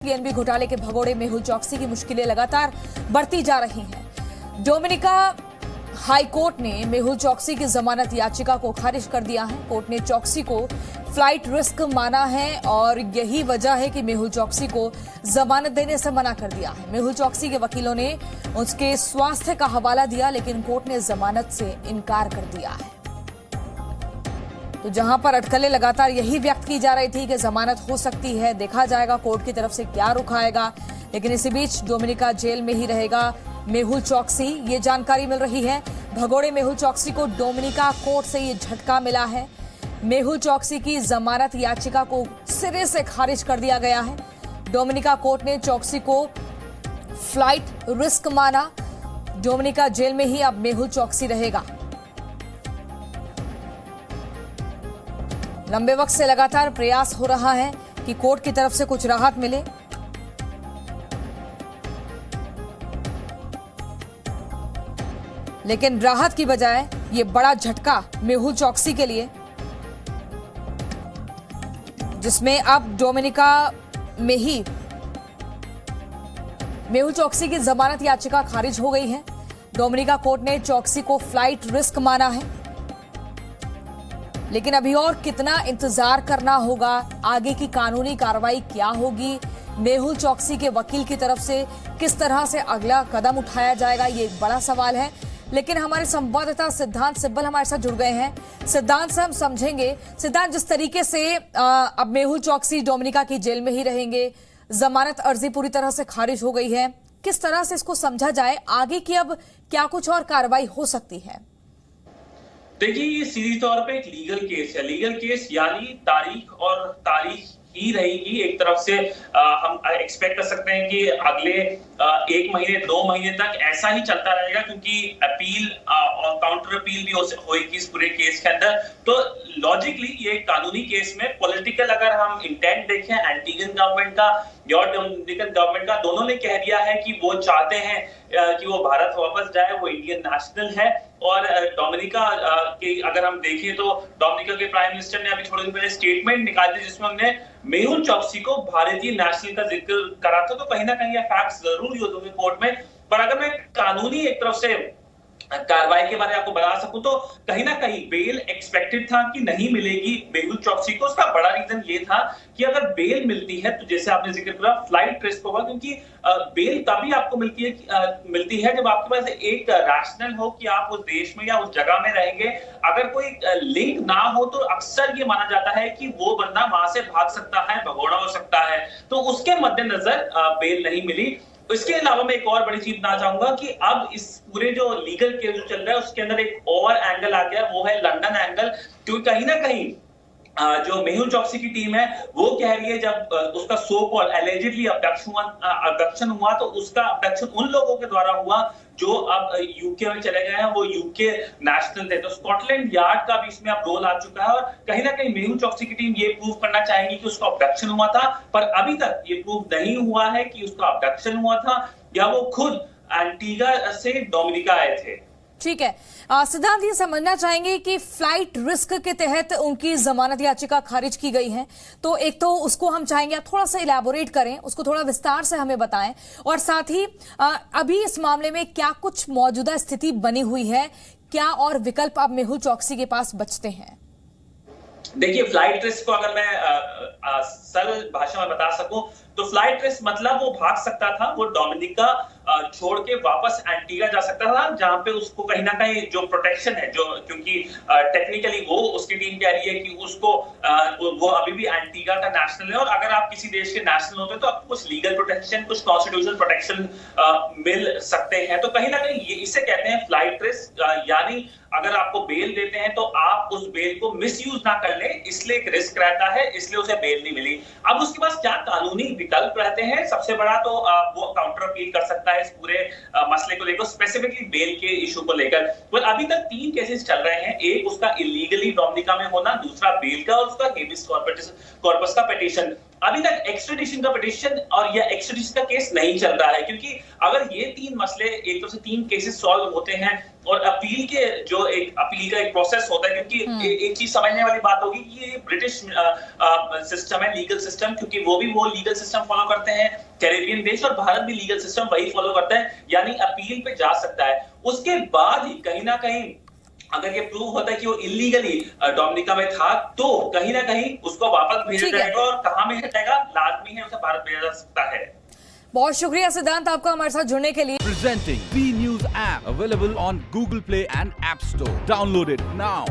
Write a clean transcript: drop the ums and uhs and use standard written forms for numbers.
PNB घोटाले के भगोड़े मेहुल चोकसी की मुश्किलें लगातार बढ़ती जा रही हैं। डोमिनिका हाई कोर्ट ने मेहुल चोकसी की जमानत याचिका को खारिज कर दिया है। कोर्ट ने चोकसी को फ्लाइट रिस्क माना है और यही वजह है कि मेहुल चोकसी को जमानत देने से मना कर दिया है। मेहुल चोकसी के वकीलों ने उसके स्वास्थ्य का हवाला दिया, लेकिन कोर्ट ने जमानत से इनकार कर दिया है। तो जहां पर अटकलें लगातार यही व्यक्त की जा रही थी कि जमानत हो सकती है, देखा जाएगा कोर्ट की तरफ से क्या रुख आएगा। लेकिन इसी बीच डोमिनिका जेल में ही रहेगा मेहुल चोकसी, ये जानकारी मिल रही है। भगोड़े मेहुल चोकसी को डोमिनिका कोर्ट से ये झटका मिला है। मेहुल चोकसी की जमानत याचिका को सिरे से खारिज कर दिया गया है। डोमिनिका कोर्ट ने चोकसी को फ्लाइट रिस्क माना। डोमिनिका जेल में ही अब मेहुल चोकसी रहेगा। लंबे वक्त से लगातार प्रयास हो रहा है कि कोर्ट की तरफ से कुछ राहत मिले, लेकिन राहत की बजाय ये बड़ा झटका मेहुल चोकसी के लिए, जिसमें अब डोमिनिका में ही मेहुल चोकसी की जमानत याचिका खारिज हो गई है। डोमिनिका कोर्ट ने चोकसी को फ्लाइट रिस्क माना है, लेकिन अभी और कितना इंतजार करना होगा, आगे की कानूनी कार्रवाई क्या होगी, मेहुल चोकसी के वकील की तरफ से किस तरह से अगला कदम उठाया जाएगा, ये एक बड़ा सवाल है। लेकिन हमारे संवाददाता सिद्धांत सिब्बल हमारे साथ जुड़ गए हैं। सिद्धांत से हम समझेंगे, सिद्धांत, जिस तरीके से अब मेहुल चोकसी डोमिनिका की जेल में ही रहेंगे, जमानत अर्जी पूरी तरह से खारिज हो गई है, किस तरह से इसको समझा जाए, आगे की अब क्या कुछ और कार्रवाई हो सकती है? देखिए, ये सीधी तौर पे एक लीगल केस है। लीगल केस यानी तारीख और तारीख ही रहेगी। एक तरफ से हम एक्सपेक्ट कर सकते हैं कि अगले 1 महीने 2 महीने तक ऐसा ही चलता रहेगा, क्योंकि अपील और काउंटर अपील भी होगी इस पूरे केस के अंदर। तो लॉजिकली ये कानूनी केस में पॉलिटिकल अगर हम इंटेंट देखें एंटीगन गवर्नमेंट का और डोमिनिकन गवर्नमेंट का, दोनों ने कह दिया है कि वो चाहते हैं कि वो भारत वापस जाए, वो इंडियन नेशनल है। और डोमिनिका के अगर हम देखें तो डोमिनिका के प्राइम मिनिस्टर ने अभी थोड़ी देर पहले स्टेटमेंट निकाली थी, जिसमें उन्होंने मेहुल चोकसी को भारतीय नेशनल का जिक्र करा था। तो कहीं ना कहीं ये फैक्ट्स जरूर यूज होंगे कोर्ट में। पर अगर मैं कानूनी एक तरफ से कार्रवाई के बारे में आपको बता सकूं तो कहीं ना कहीं बेल एक्सपेक्टेड था कि नहीं मिलेगी मेहुल चोकसी को। उसका बड़ा रीजन ये था कि अगर बेल मिलती है तो जैसे आपने जिक्र किया फ्लाइट रिस्क होगा, क्योंकि बेल तभी आपको मिलती है जब आपके पास एक रैशनल हो कि आप उस देश में या उस जगह में रहेंगे। अगर कोई लिंक ना हो तो अक्सर ये माना जाता है कि वो बंदा वहां से भाग सकता है, भगोड़ा हो सकता है। तो उसके मद्देनजर बेल नहीं मिली। इसके अलावा मैं एक और बड़ी चीज बताना चाहूंगा कि अब इस पूरे जो लीगल केस जो चल रहा है उसके अंदर एक और एंगल आ गया, वो है लंदन एंगल। क्योंकि कहीं ना कहीं जो मेहुल चोकसी की टीम है वो कह रही है जब उसका सो कॉल्ड एलिजिडली अबडक्शन हुआ तो उसका अबडक्शन उन लोगों के द्वारा हुआ जो अब यूके में चले गए हैं, वो यूके नेशनल थे। तो स्कॉटलैंड यार्ड का भी इसमें अब रोल आ चुका है और कहीं ना कहीं मेहुल चोकसी की टीम ये प्रूव करना चाहेगी कि उसका अबडक्शन हुआ था। पर अभी तक ये प्रूव नहीं हुआ है कि उसका अबडक्शन हुआ था या वो खुद एंटीगा से डोमिनिका आए थे। ठीक है, सिद्धांत, ये समझना चाहेंगे कि फ्लाइट रिस्क के तहत उनकी जमानत याचिका खारिज की गई है, तो एक तो उसको हम चाहेंगे आप थोड़ा सा इलैबोरेट करें, उसको थोड़ा विस्तार से हमें बताएं, और साथ ही अभी इस मामले में क्या कुछ मौजूदा स्थिति बनी हुई है, क्या और विकल्प अब मेहुल चोकसी के पास बचते हैं? देखिए, फ्लाइट रिस्क को अगर मैं सरल भाषा में बता सकूं तो फ्लाइट रिस्क मतलब वो भाग सकता था, वो डोमिनिका छोड़ के वापस एंटीगा जा सकता था, जहां पे उसको कहीं ना कहीं जो प्रोटेक्शन है, जो क्योंकि टेक्निकली वो उसकी टीम कह रही है कि उसको वो अभी भी एंटीगा का नेशनल है। और अगर आप किसी देश के नेशनल होते हैं तो आपको कुछ लीगल प्रोटेक्शन, कुछ कॉन्स्टिट्यूशनल प्रोटेक्शन मिल सकते हैं। तो कहीं ना कहीं इसे कहते हैं फ्लाइट रिस्क, यानी अगर आपको बेल देते हैं तो आप उस बेल को मिसयूज ना कर लें, इसलिए एक रिस्क रहता है, इसलिए उसे बेल नहीं मिली। अब उसके पास क्या कानूनी विकल्प रहते हैं? सबसे बड़ा तो वो काउंटर अपील कर सकता है इस पूरे मसले को लेकर, स्पेसिफिकली बेल के इशू को लेकर। तो अभी तक 3 केसेस चल रहे हैं, एक उसका इलीगली डोमिनिका में होना, दूसरा बेल का और उसका हेबियस कॉर्पस का पिटीशन। अभी तक एक्स्ट्रेडिशन का पिटीशन और या एक्स्ट्रेडिशन का केस नहीं चल रहा है, क्योंकि अगर ये 3 मसले, एक तो से 3 केसेस सॉल्व होते हैं और अपील के जो एक अपील का एक प्रोसेस होता है, क्योंकि एक चीज समझने वाली बात होगी कि ये ब्रिटिश सिस्टम है, लीगल सिस्टम, क्योंकि वो लीगल सिस्टम फॉलो करते हैं कैरेबियन देश, और भारत भी लीगल सिस्टम वही फॉलो करता है, यानी अपील पे जा सकता है। उसके बाद ही कहीं ना कहीं अगर ये प्रूव होता है कि वो इलीगली डोमिनिका में था, तो कहीं ना कहीं उसको वापस भेजा जाएगा, और कहां भेजा जाएगा, लाजमी है उसे भारत भेजा जा सकता है। बहुत शुक्रिया सिद्धांत आपका हमारे साथ जुड़ने के लिए। Presenting B News app available on Google Play and App Store. Download it now.